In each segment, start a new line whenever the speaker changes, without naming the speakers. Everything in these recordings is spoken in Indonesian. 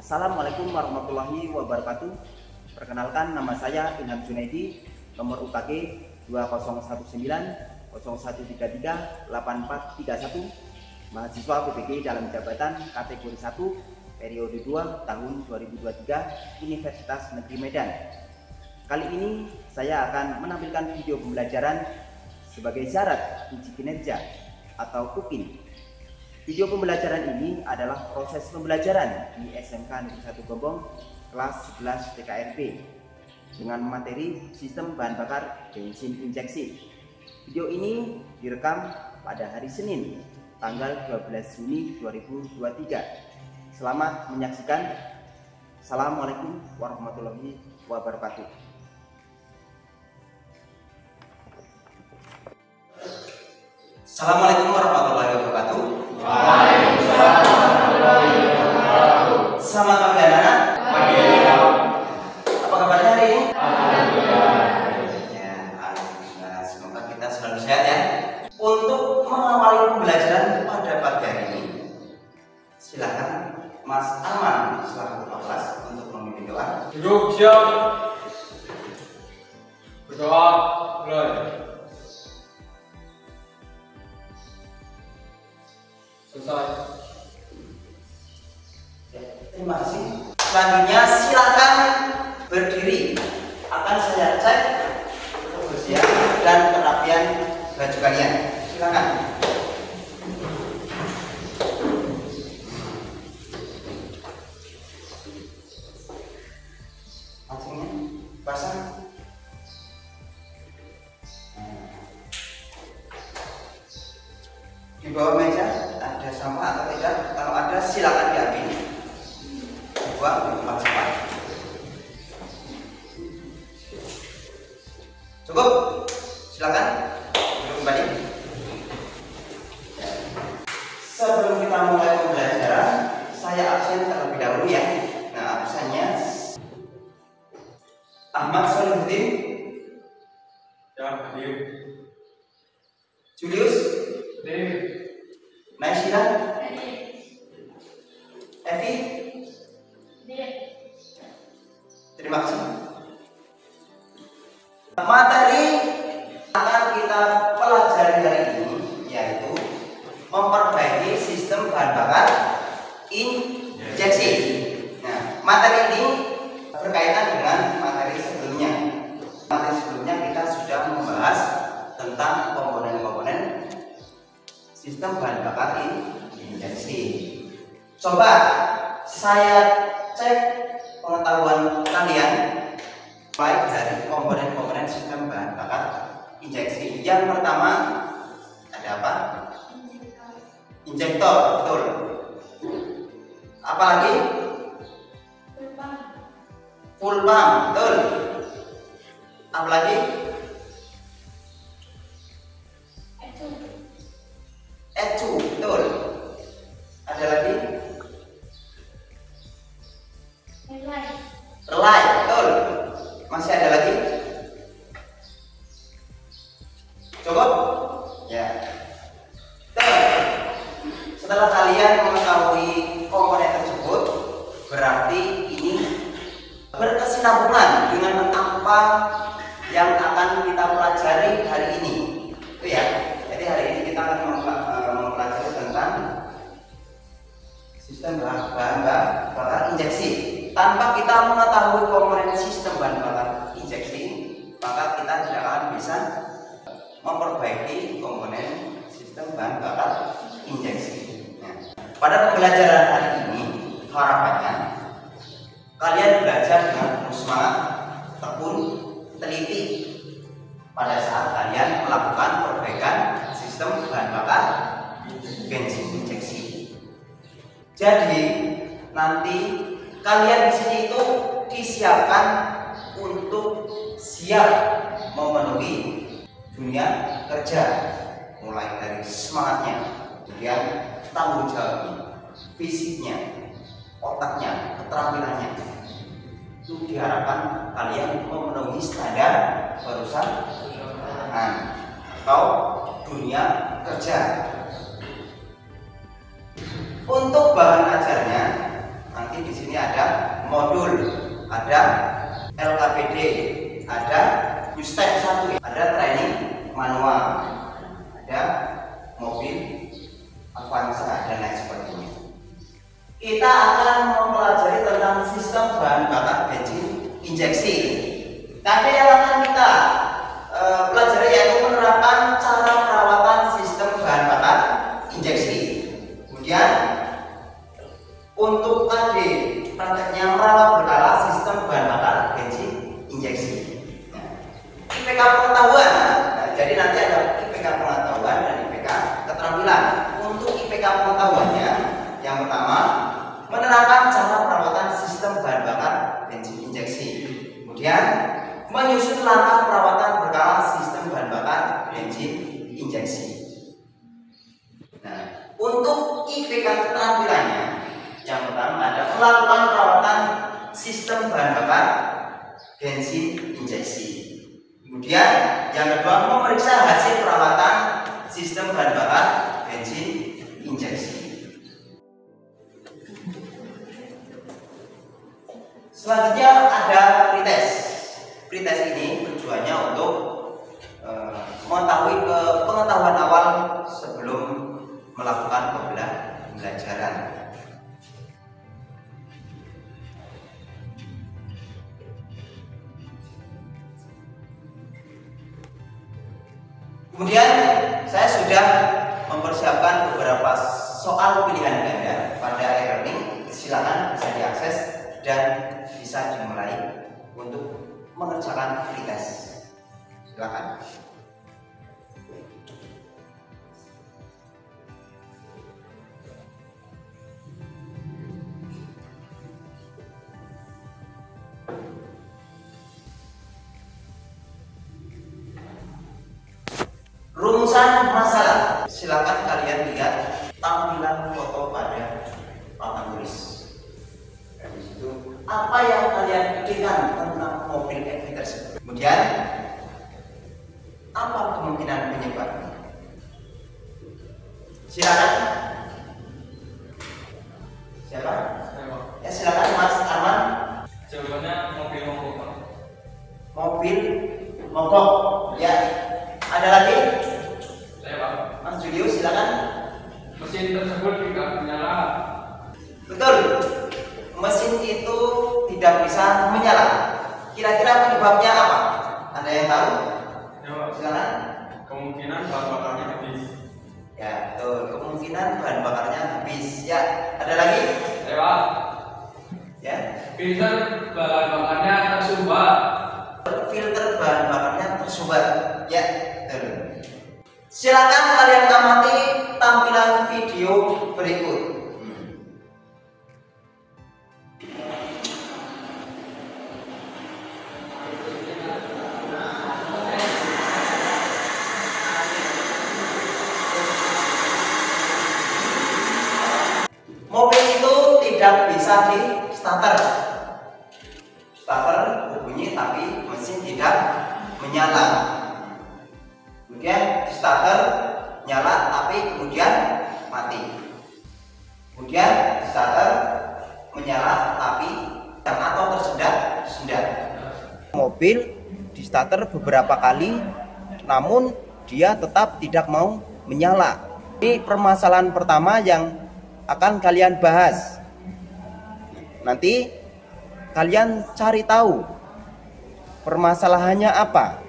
Assalamualaikum warahmatullahi wabarakatuh. Perkenalkan, nama saya Ilham Junaidi, nomor UKG 2019 0133 8431, mahasiswa PPG dalam jabatan kategori 1 periode 2 tahun 2023 Universitas Negeri Medan. Kali ini saya akan menampilkan video pembelajaran sebagai syarat uji kinerja atau UKIN. Video pembelajaran ini adalah proses pembelajaran di SMK Negeri 1 Gombong kelas 11 TKRP dengan materi sistem bahan bakar bensin injeksi. Video ini direkam pada hari Senin tanggal 12 Juni 2023. Selamat menyaksikan. Assalamualaikum warahmatullahi wabarakatuh.
Assalamualaikum warahmatullahi wabarakatuh.
Waalaikumsalam warahmatullahi wabarakatuh.
Selamat pagi anak-anak.
Pagi.
Apa kabarnya hari ini?
Alhamdulillah.
Ya, alhamdulillah. Semoga kita selalu sehat ya. Untuk mengawali pembelajaran pada pagi hari ini, silakan Mas Arman selaku kepala kelas untuk memimpin doa.
Duduk siap. Berdoa mulai. Selesai.
Ya, terima kasih. Selanjutnya silakan berdiri. Akan saya cek kebersihan dan kerapian baju kalian. Silakan. Langsungnya pasang. Di bawah meja ada sampah atau tidak? Kalau ada silakan diambil. Buang di tempat sampah. Cukup? Silakan duduk kembali. Sebelum kita mulai pembelajaran, saya absen terlebih dahulu ya. Nah, absennya Ahmad Solihuddin,
Ya, hadir.
Julius,
Hadir.
Naisila, Evi. Terima kasih. Materi akan kita pelajari hari ini yaitu memperbaiki sistem bahan bakar injeksi. Nah, materi ini berkaitan dengan materi sebelumnya. Materi sebelumnya kita sudah membahas tentang komponen-komponen sistem bahan bakar injeksi. Coba saya cek pengetahuan kalian baik dari komponen-komponen sistem bahan bakar injeksi. Yang pertama ada apa? Injektor, betul. Apalagi? Full pump, betul. Apalagi? Ecu, betul. Ada lagi? Relay, betul. Masih ada lagi? Cukup? Ya. Betul. Setelah kalian mengetahui komponen tersebut, berarti ini berkesinambungan dengan apa yang akan kita pelajari hari ini. Itu ya. Jadi hari ini kita akan mempelajari tentang sistem bahan bakar injeksi. Tanpa kita mengetahui komponen sistem bahan bakar injeksi, maka kita tidak akan bisa memperbaiki komponen sistem bahan bakar injeksi. Nah, pada pembelajaran hari ini harapannya kalian belajar dengan penuh semangat, tekun, teliti pada saat kalian melakukan perbaikan sistem bahan bakar bensin injeksi. Jadi nanti kalian di sini itu disiapkan untuk siap memenuhi dunia kerja, mulai dari semangatnya, kemudian tanggung jawabnya, fisiknya, otaknya, keterampilannya. Itu diharapkan kalian memenuhi standar perusahaan atau dunia kerja. Untuk bahan ajarnya nanti Nanti di sini ada modul, ada LKPD, ada Step 1, ada training manual, ada mobil Avanza dan lain sebagainya. Kita akan mempelajari tentang sistem bahan bakar bensin injeksi. Tadi yang akan kita pelajari yaitu penerapan cara perawatan sistem bahan bakar injeksi. Kemudian untuk tadi prakteknya merawat berkala sistem bahan bakar bensin injeksi. IPK pengetahuan. Nah, jadi nanti ada IPK pengetahuan dan IPK keterampilan. Untuk IPK pengetahuannya, yang pertama menerapkan cara perawatan sistem bahan bakar bensin injeksi. Kemudian menyusun langkah perawatan berkala sistem bahan bakar bensin injeksi. Nah, untuk IPK keterampilannya, yang pertama ada melakukan perawatan sistem bahan bakar bensin injeksi. Kemudian yang kedua memeriksa hasil perawatan sistem bahan bakar bensin injeksi. Selanjutnya ada pretest. Pretest ini tujuannya untuk mengetahui pengetahuan awal sebelum melakukan pembelajaran. Kemudian saya sudah mempersiapkan beberapa soal pilihan ganda pada e-learning. Silakan bisa diakses dan bisa dimulai untuk mengerjakan pretest. Silakan. Rumusan masalah. Silakan kalian lihat tampilan foto pada papan tulis. Dari situ apa yang kalian pikirkan tentang mobil EV tersebut. Kemudian apa kemungkinan penyebabnya? Silakan. Siapa? Ya silakan Mas Arman.
Jawabannya mobil mogok.
Mobil mogok. Ya. Ada lagi?
Saya Pak.
Mas Julius silakan.
Mesin tersebut tidak menyala.
Betul. Mesin itu tidak bisa menyala. Kira-kira penyebabnya apa? Ada yang tahu?
Ya Pak.
Silakan.
Kemungkinan bahan bakarnya habis.
Ya, betul. Kemungkinan bahan bakarnya habis. Ya, ada lagi?
Saya Pak.
Ya.
Filter bahan bakarnya tersumbat.
Filter bahan bakarnya tersumbat. Ya, betul. Silakan kalian amati tampilan video berikut. Mobil itu tidak bisa di starter. Starter berbunyi tapi mesin tidak menyala. Kemudian starter nyala tapi kemudian mati. Kemudian starter menyala tapi atau tersendat-sendat. Mobil di starter beberapa kali namun dia tetap tidak mau menyala. Ini permasalahan pertama yang akan kalian bahas. Nanti kalian cari tahu permasalahannya apa.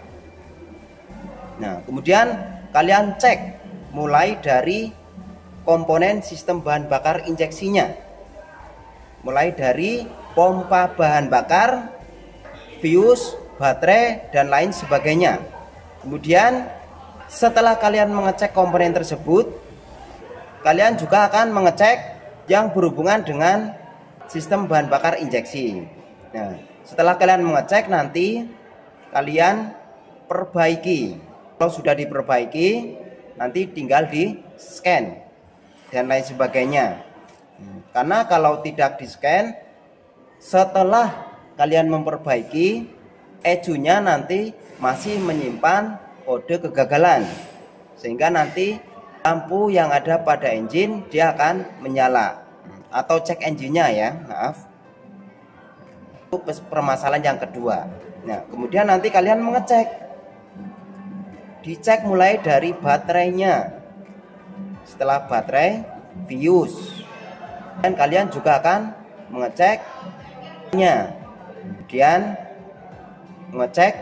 Nah, kemudian kalian cek mulai dari komponen sistem bahan bakar injeksinya. Mulai dari pompa bahan bakar, fuse, baterai, dan lain sebagainya. Kemudian setelah kalian mengecek komponen tersebut, kalian juga akan mengecek yang berhubungan dengan sistem bahan bakar injeksi. Nah, setelah kalian mengecek nanti kalian perbaiki. Kalau sudah diperbaiki, nanti tinggal di scan dan lain sebagainya. Karena kalau tidak di scan, setelah kalian memperbaiki, ECU-nya nanti masih menyimpan kode kegagalan, sehingga nanti lampu yang ada pada engine dia akan menyala.
atau cek engine-nya ya, maaf. Itu permasalahan yang kedua. Nah, kemudian nanti kalian mengecek. Dicek mulai dari baterainya. Setelah baterai, fuse. Dan kalian juga akan mengeceknya. Kemudian mengecek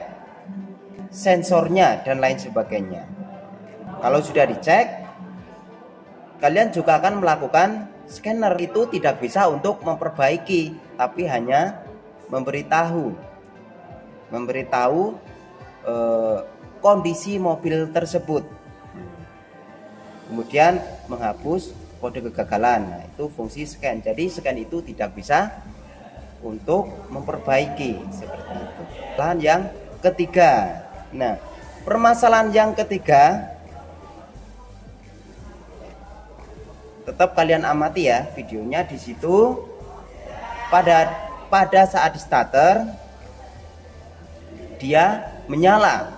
sensornya dan lain sebagainya. Kalau sudah dicek, kalian juga akan melakukan scanner. Itu tidak bisa untuk memperbaiki, tapi hanya memberitahu kondisi mobil tersebut. Kemudian menghapus kode kegagalan. Nah, itu fungsi scan. Jadi scan itu tidak bisa untuk memperbaiki seperti itu. Permasalahan yang ketiga. Nah, permasalahan yang ketiga, tetap kalian amati ya videonya di situ. Pada saat di starter dia menyala,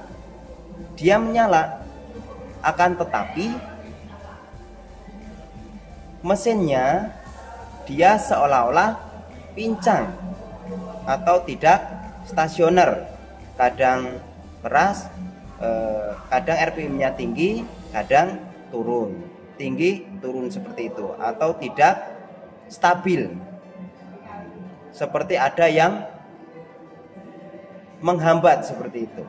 akan tetapi mesinnya dia seolah-olah pincang atau tidak stasioner, kadang keras, kadang RPM-nya tinggi, kadang turun, tinggi turun seperti itu, atau tidak stabil, seperti ada yang menghambat seperti itu.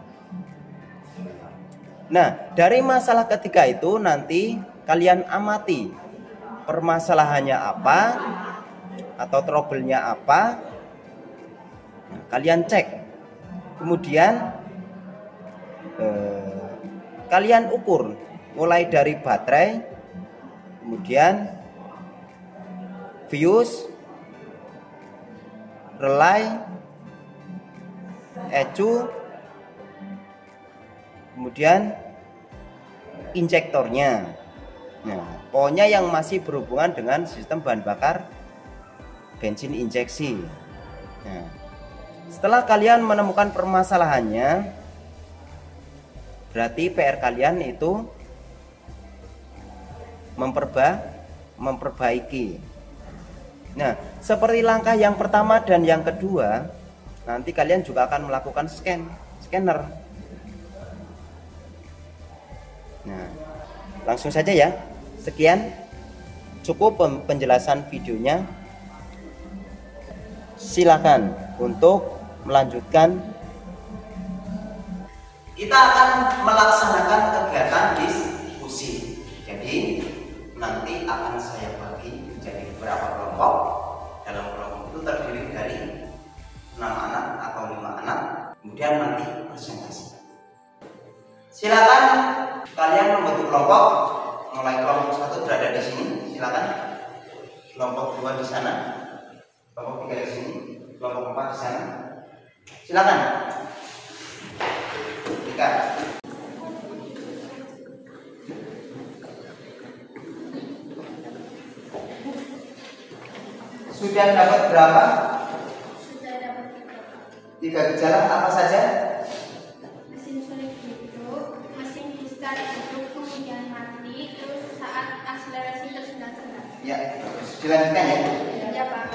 Nah, dari masalah ketiga itu nanti kalian amati permasalahannya apa atau trouble-nya apa. Nah, kalian cek. Kemudian kalian ukur mulai dari baterai, kemudian fuse, relay, ECU, kemudian injektornya. Nah, pokoknya yang masih berhubungan dengan sistem bahan bakar bensin injeksi. Nah, setelah kalian menemukan permasalahannya, berarti PR kalian itu memperbaiki. Nah, seperti langkah yang pertama dan yang kedua, nanti kalian juga akan melakukan scanner. Nah, langsung saja ya. Sekian, cukup penjelasan videonya. Silakan untuk melanjutkan.
Kita akan melaksanakan kegiatan diskusi. Jadi nanti akan saya bagi menjadi beberapa kelompok. Dalam kelompok itu terdiri dari 6 anak atau 5 anak. Kemudian nanti presentasi. Silakan kalian membentuk kelompok. Mulai kelompok 1 berada di sini, silakan. Kelompok 2 di sana, kelompok 3 di sini, kelompok 4 di sana. Silakan. Sudah dapat berapa?
Sudah dapat
3 gejala apa saja?
mesin sulit hidup, mesin start hidup, kemudian mati, terus saat akselerasi tersendat-sendat.
Ya, dilanjutkan ya.
Ya Pak.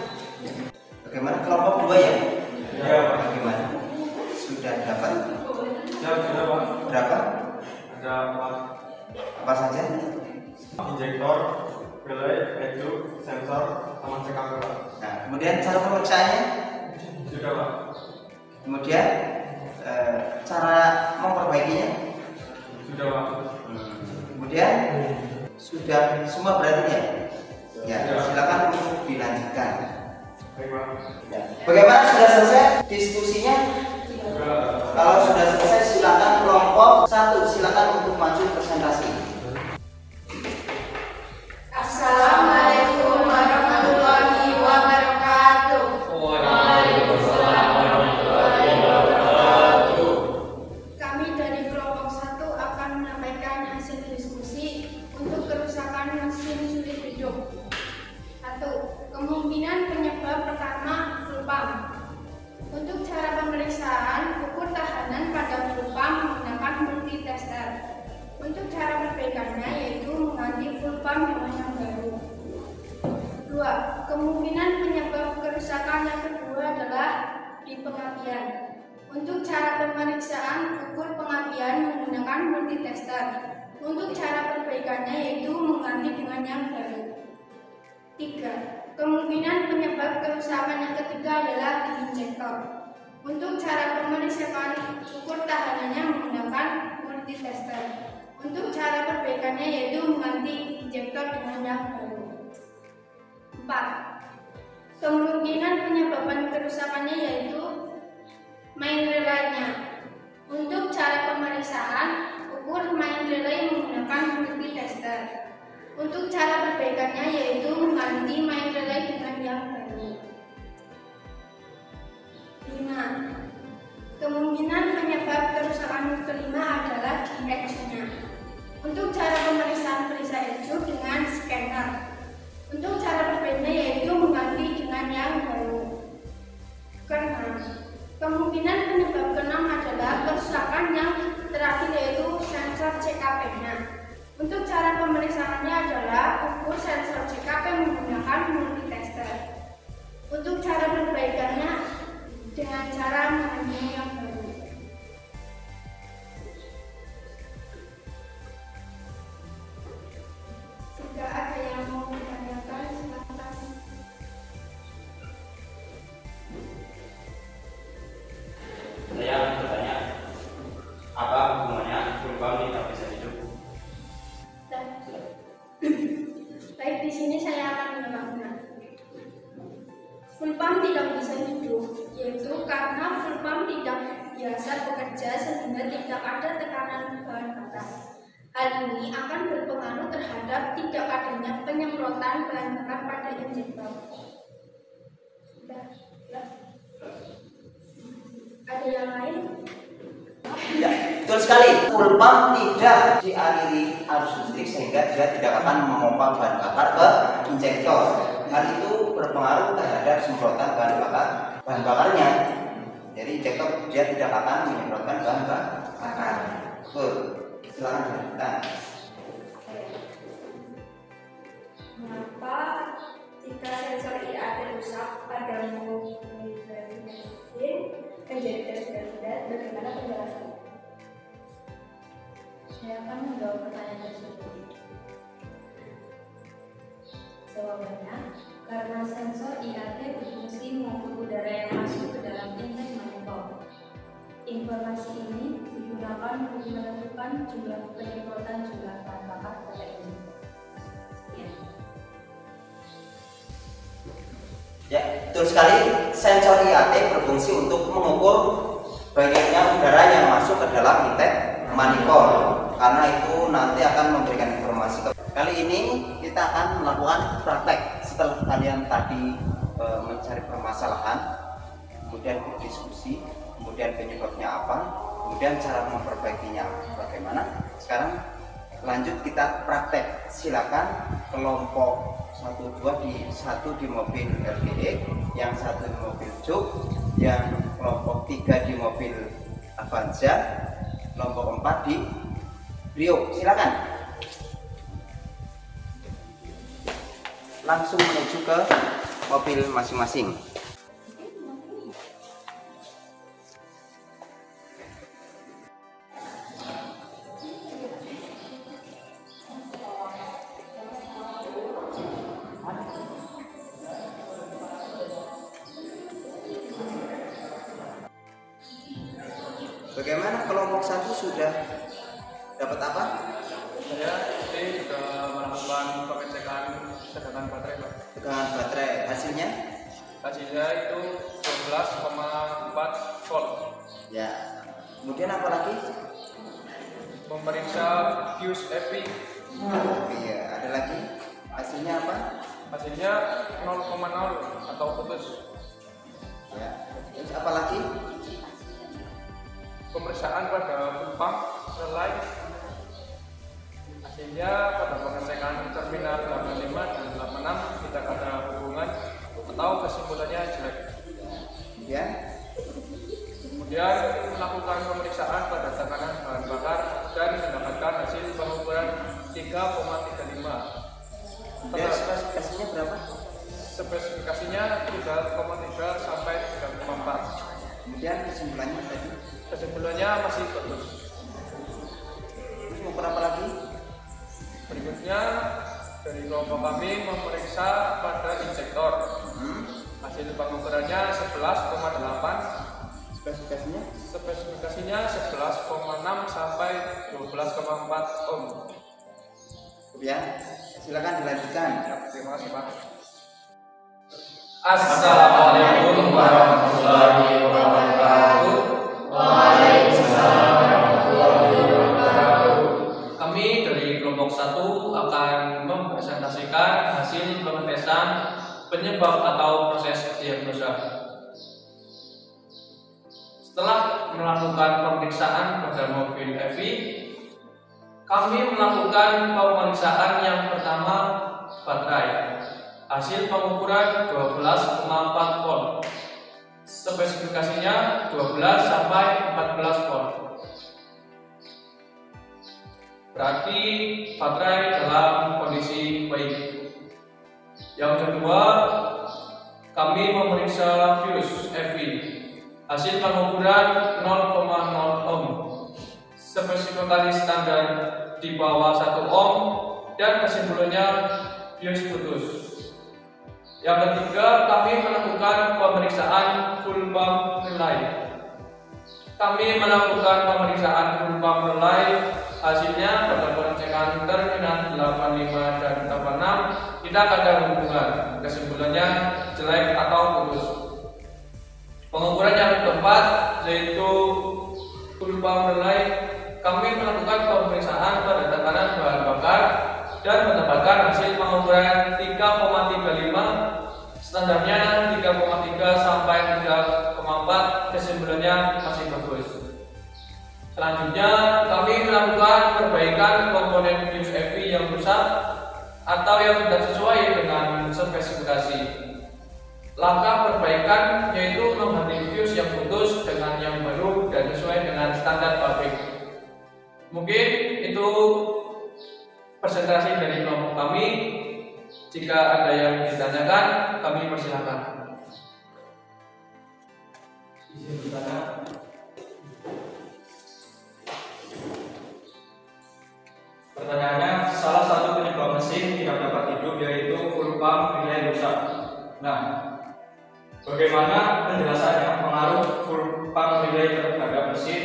Bagaimana kelompok 2 ya?
Ya, Pak.
Bagaimana? Sudah dapat
Ya, sudah, Pak.
berapa?
Ada 4
Apa saja?
injektor, relay, ECU, sensor, sama cekak, Pak.
Nah, kemudian cara pemeriksaannya?
Sudah, Pak.
Kemudian cara memperbaikinya?
Sudah, Pak.
Kemudian sudah semua berarti ya? Ya, silakan untuk dilanjutkan.
Baik, Pak.
Ya. Bagaimana, sudah selesai diskusinya?
Sudah.
Kalau sudah selesai, silakan kelompok 1 silakan untuk maju presentasi.
Assalamualaikum warahmatullahi wabarakatuh.
Waalaikumsalam warahmatullahi wabarakatuh.
Kami dari kelompok 1 akan menyampaikan hasil diskusi untuk kerusakan mesin sulit hidup. 1. Kemungkinan penyebab pertama full pump. Untuk cara pemeriksaan, ukur tahanan pada full pump menggunakan multitester. Untuk cara perbaikannya yaitu mengganti full pump dengan yang baru. 2. Kemungkinan penyebab kerusakan yang kedua adalah di pengapian. Untuk cara pemeriksaan ukur pengapian menggunakan multitester. Untuk cara perbaikannya yaitu mengganti dengan yang baru. 3. Kemungkinan penyebab kerusakan yang ketiga adalah di injektor. Untuk cara pemeriksaan ukur tahanannya menggunakan multitester. Untuk cara perbaikannya yaitu mengganti injektor dengan yang baru. 4. Kemungkinan penyebaban kerusakannya yaitu main relaynya. Untuk cara pemeriksaan ukur main relay menggunakan multitester. Untuk cara perbaikannya yaitu mengganti main relay dengan yang baru. 5. Kemungkinan penyebab kerusakan kelima adalah di edge-nya. Untuk cara pemeriksaan periksa edge dengan scanner. Untuk cara perbaikannya yaitu mengganti dengan yang baru. Keenam, kemungkinan penyebab keenam adalah kerusakan yang terakhir yaitu sensor CKP-nya. Untuk cara pemeriksaannya adalah ukur sensor CKP menggunakan multitester. Untuk cara perbaikannya dengan cara mengganti yang baru. Jika ada yang mau ditanyakan, silakan.
Saya bertanya, apa hubungannya full pump tidak bisa hidup?
Baik, di sini saya akan menjelaskan. Full pump tidak bisa hidup, yaitu karena full pump tidak biasa bekerja sehingga tidak ada tekanan bahan bakar. Hal ini akan berpengaruh terhadap tidak adanya penyemprotan bahan bakar pada injektor. Ada yang lain?
Ya, betul sekali. Full pump tidak dialiri arus listrik sehingga dia tidak akan memompa bahan bakar ke injektor. Hal itu berpengaruh terhadap semprotan bahan bakarnya. Jadi injektor dia tidak akan menyemprotkan bahan bakar. Betul. Silakan lanjutkan.
Mengapa jika sensor IAT rusak pada mobil mesin menjadi tes-tes bagaimana penjelasannya? Saya akan menjawab pertanyaan tersebut. Jawabannya, karena sensor IAT berfungsi mengukur udara yang masuk ke dalam intake manifold. Informasi ini digunakan untuk menentukan jumlah penyemprotan jumlah bahan bakar pada injektor.
Ya, betul sekali. Sensor IAT berfungsi untuk mengukur banyaknya udara yang masuk ke dalam intake manifold. Karena itu nanti akan memberikan informasi. Kali ini kita akan melakukan praktek. Setelah kalian tadi mencari permasalahan, kemudian berdiskusi, kemudian penyebabnya apa, kemudian cara memperbaikinya bagaimana. Sekarang lanjut kita praktek. Silakan kelompok 1, 2 di mobil LGE, yang 1 di mobil Juk, yang kelompok 3 di mobil Avanza, kelompok 4 di Brio. Silakan langsung menuju ke mobil masing-masing. Bagaimana kelompok 1 sudah dapat apa?
Saya ini sudah melakukan pengecekan tegangan baterai, Pak.
Tegangan baterai, hasilnya?
Hasilnya itu 12,4 volt.
Ya. Kemudian apa lagi?
Memeriksa fuse EPI.
Iya, ada lagi. Hasilnya apa?
Hasilnya 0,0 atau putus.
Ya. Terus apa lagi?
Pemeriksaan pada full pump relay. Hasilnya pada pengecekan terminal 85 dan 86 tidak ada hubungan atau kesimpulannya jelek. Kemudian melakukan pemeriksaan pada tekanan bahan bakar dan mendapatkan hasil pengukuran 3,35.
Spesifikasinya berapa?
spesifikasinya 3,3 sampai 3,4.
Kemudian kesimpulannya tadi,
Kesimpulannya masih bagus.
terus mau apa lagi?
Berikutnya dari kelompok kami memeriksa pada injektor. Hasil pengukurannya 11,8,
Spesifikasinya
spesifikasinya 11,6 sampai 12,4 ohm.
ya, silakan dilanjutkan.
Ya, terima kasih Pak.
Assalamualaikum warahmatullahi wabarakatuh. Waalaikumsalam warahmatullahi wabarakatuh. Kami dari kelompok 1 akan mempresentasikan hasil pengetesan penyebab atau proses diagnosa. Setelah melakukan pemeriksaan pada mobil EVI, kami melakukan pemeriksaan yang pertama baterai. Hasil pengukuran 12,4 volt. Spesifikasinya 12 sampai 14 volt. Berarti baterai dalam kondisi baik. Yang kedua, kami memeriksa fuse EVI. Hasil pengukuran 0,0 ohm. Spesifikasi standar di bawah 1 ohm dan kesimpulannya fuse putus. Yang ketiga, kami melakukan pemeriksaan full pump relay. Kami melakukan pemeriksaan full pump relay. Hasilnya pada pengecekan terminal 85 dan 86 tidak ada hubungan. Kesimpulannya jelek atau putus. Pengukuran yang keempat yaitu full pump relay. Kami melakukan pemeriksaan pada tekanan bahan bakar dan mendapatkan hasil pengukuran 3,35, standarnya 3,3 sampai 3,4, kesimpulannya masih bagus. Selanjutnya, kami melakukan perbaikan komponen fuse EVI yang rusak atau yang tidak sesuai dengan spesifikasi. Langkah perbaikan yaitu mengganti fuse yang putus dengan yang baru dan sesuai dengan standar pabrik. Mungkin itu presentasi dari kelompok kami. Jika ada yang ditanyakan, kami persilakan. Izin bertanya. Pertanyaannya, salah satu penyebab mesin tidak dapat hidup yaitu full pump relay rusak. Nah, bagaimana penjelasannya pengaruh full pump relay terhadap mesin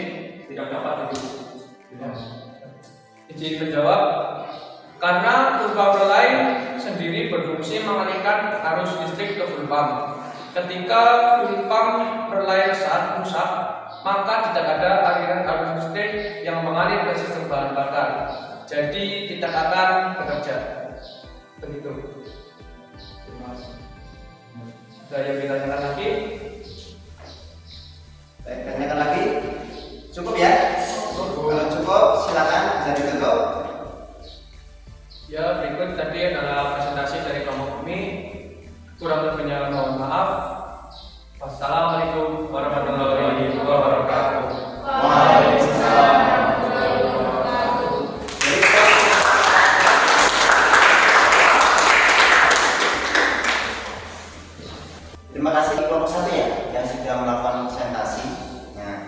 tidak dapat hidup? Izin menjawab. Karena full pump relay sendiri berfungsi mengalirkan arus listrik ke full pump. Ketika full pump relay saat rusak, maka tidak ada aliran arus listrik yang mengalir ke sistem bahan bakar. Jadi tidak akan bekerja. Begitu. Terima kasih. Ada yang ditanyakan lagi?
Baik, tanyakan lagi. Cukup ya? Kalau cukup, silakan bisa ditutup.
Ya, berikut tadi adalah presentasi dari kelompok kami. Kurang lebihnya mohon maaf. Wassalamualaikum warahmatullahi wabarakatuh.
Waalaikumsalam. Terima kasih kelompok 1 ya yang sudah melakukan presentasi. Nah,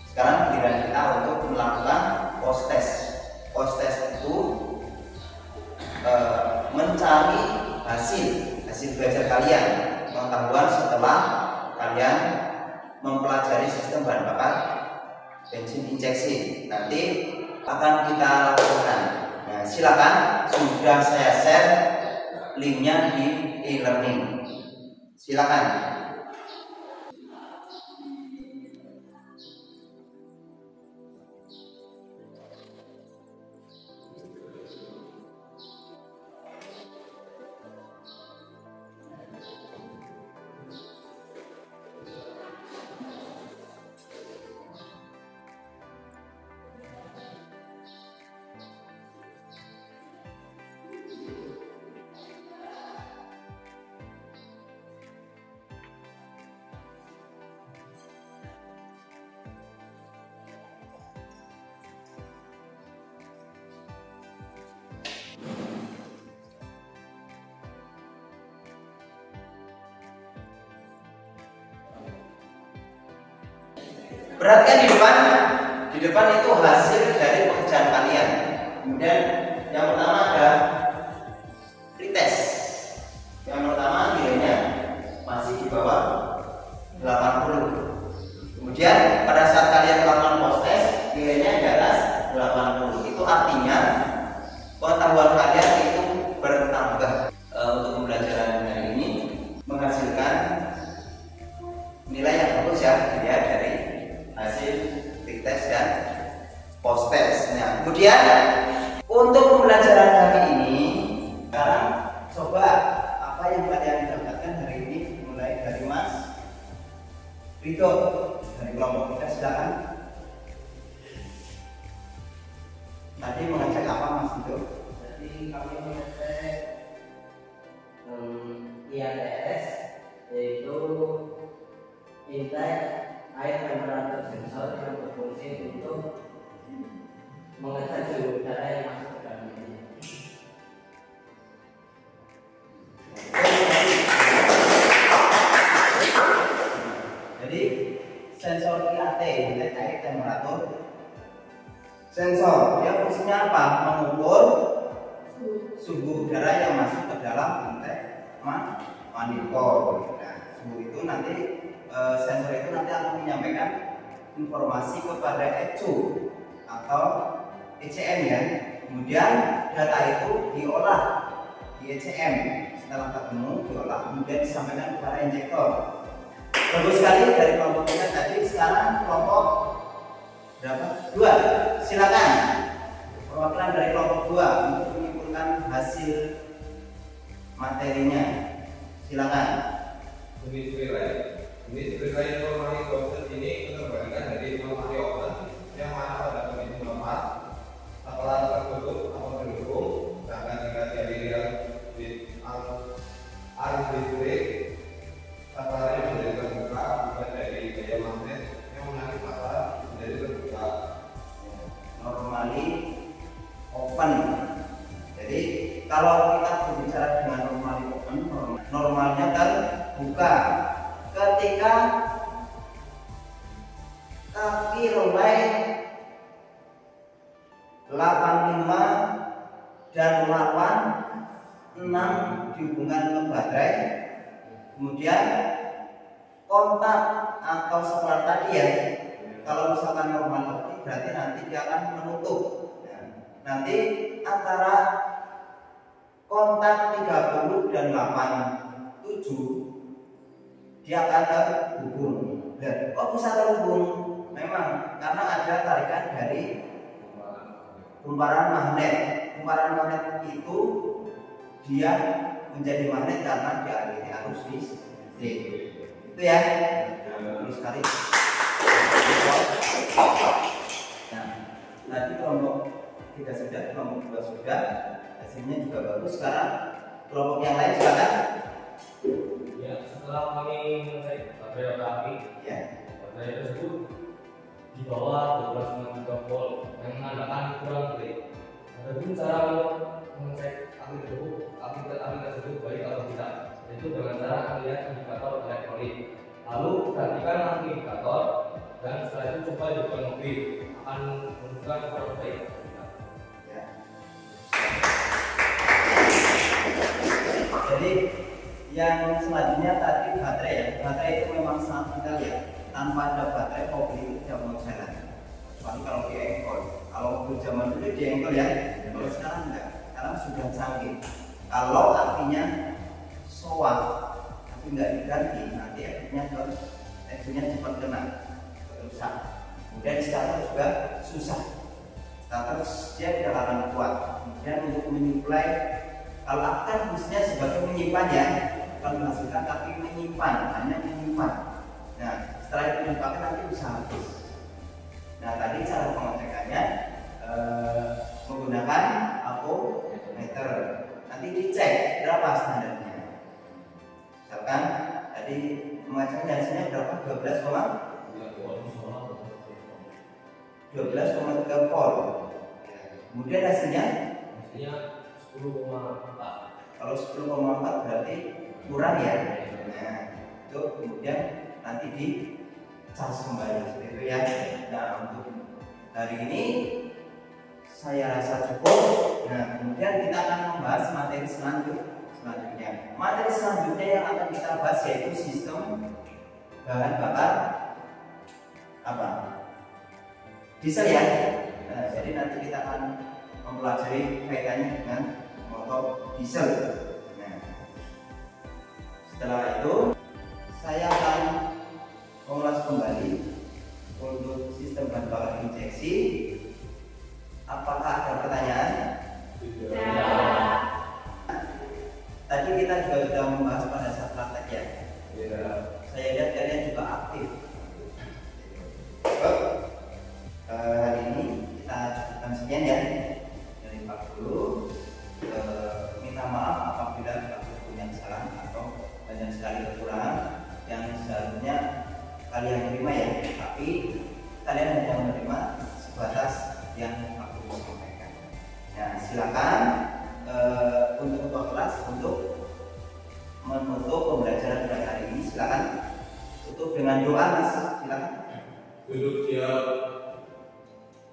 sekarang giliran kita untuk melakukan post test. Post test itu mencari hasil belajar kalian, pengetahuan setelah kalian mempelajari sistem bahan bakar bensin injeksi. Nanti akan kita lakukan. Nah, silakan, sudah saya share linknya di e-learning. Silakan. Perhatikan di depan itu hasil dari pekerjaan kalian. Kemudian yang pertama ada pretest. Yang pertama nilainya masih di bawah 80. Kemudian pada saat kalian melakukan post test nilainya di atas 80. Itu artinya pengetahuan kalian itu bertambah. Untuk pembelajaran hari ini menghasilkan nilai yang bagus ya, dilihat dari hasil pretest dan post test. Nah, kemudian untuk pembelajaran hari ini, sekarang coba apa yang kalian dapatkan hari ini, mulai dari Mas Rito dari kelompok kita, silakan. Tadi mengecek apa Mas Rito?
Jadi kami mengecek IATS, yaitu intai air temperatur sensor yang berfungsi untuk mengecek suhu udara yang masuk ke dalam ini.
Jadi sensor IAT, intai air temperatur sensor, dia fungsinya apa? Mengukur suhu udara yang masuk ke dalam intai monitor. Nah, suhu itu nanti sensor itu nanti akan menyampaikan informasi kepada ECU atau ECM ya. Kemudian data itu diolah di ECM, setelah ketemu diolah kemudian disampaikan kepada injektor. Bagus sekali dari kelompok kita tadi. Sekarang kelompok berapa? 2. Silakan perwakilan dari kelompok 2 untuk menyimpulkan hasil materinya. Silakan.
Unit relay informasi proses ini terbagikan dari informasi open yang mana pada kondisi normal setelah tertutup atau terhubung, sedangkan jika dialirkan di arus listrik sasarannya menjadi terbuka bukan dari gaya magnet yang menarik masa menjadi terbuka.
Normally open. Jadi kalau kita berbicara dengan normally open, normalnya terbuka. Ketika kaki relay 85 dan 86 dihubungkan ke baterai, kemudian kontak atau sekolah tadi ya, kalau misalkan normal open berarti nanti dia akan menutup. Nanti antara kontak 30 dan 87 dia akan terhubung. Dan kok bisa terhubung? Memang karena ada tarikan dari kumparan magnet. Kumparan magnet itu dia menjadi magnet karena dialiri arus listrik. Itu ya. Bagus sekali. Nah, tadi kelompok 3 sudah, kelompok 2 sudah. Hasilnya juga bagus. Sekarang kelompok yang lain silakan.
Ya, setelah kami mengecek baterai api,
Ya.
baterai tersebut di bawah 12,3 volt yang menandakan kurang grade. Adapun cara mengecek api tersebut baik atau tidak, yaitu dengan cara melihat indikator elektronik. Lalu perhatikan indikator dan setelah itu coba hidupkan mobil, akan menunjukkan kurang baik atau tidak.
Ya. Jadi yang selanjutnya tadi baterai ya. Baterai itu memang sangat vital ya. Tanpa ada baterai mobil itu tidak mau jalan. Kecuali kalau di engkol. Kalau mobil zaman dulu di engkol ya. Kalau sekarang enggak. Sekarang sudah canggih. Kalau artinya soak tapi enggak diganti, nanti akhirnya cepat kena rusak. Kemudian starter juga susah. Starter dia tidak akan kuat. Kemudian untuk menyuplai, kalau akan fungsinya sebagai menyimpan ya, bukan menghasilkan tapi menyimpan, hanya menyimpan. Nah, setelah itu dipakai nanti bisa habis. Nah, tadi cara pengecekannya menggunakan alkometer. Nanti dicek berapa standarnya. Misalkan tadi mengeceknya hasilnya berapa? 12,3 volt. Kemudian hasilnya
10,4.
kalau 10,4 berarti kurang ya. Nah, itu kemudian nanti dicek cas kembali seperti itu ya. Nah, untuk hari ini saya rasa cukup. Nah, kemudian kita akan membahas materi selanjutnya. Materi selanjutnya yang akan kita bahas yaitu sistem bahan bakar diesel ya. Nah, jadi nanti kita akan mempelajari kaitannya dengan motor diesel. Nah, setelah itu saya akan mengulas kembali untuk sistem bahan bakar injeksi. Apakah ada pertanyaan? Tadi kita juga sudah membahas pada saat praktek ya. Saya lihat kalian juga aktif. Hari ini kita cukupkan sekian ya dari Pak Guru. Minta maaf apabila Pak Guru punya kesalahan atau banyak sekali kekurangan yang seharusnya kalian terima ya, tapi kalian hanya menerima sebatas yang Pak Guru sampaikan. Nah, silakan untuk ketua kelas untuk menutup pembelajaran pada hari ini. Silakan tutup dengan doa, Mas. Silakan.
Duduk siap,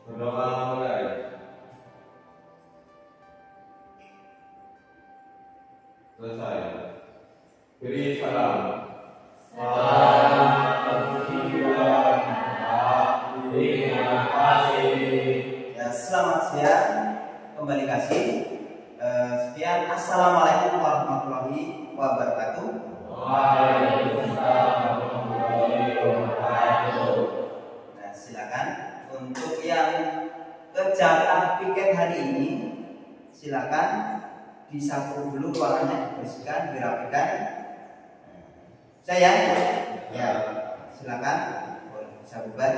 berdoa mulai. Selesai. Beri salam. Terima kasih.
Ya, selamat siang. Kembali kasih. Sekian. Assalamualaikum warahmatullahi wabarakatuh.
Waalaikumsalam warahmatullahi wabarakatuh.
Nah, silakan untuk yang kejatah piket hari ini, silakan disapu dulu ruangannya, dibersihkan, dirapikan. Saya ya, silakan bisa bubar.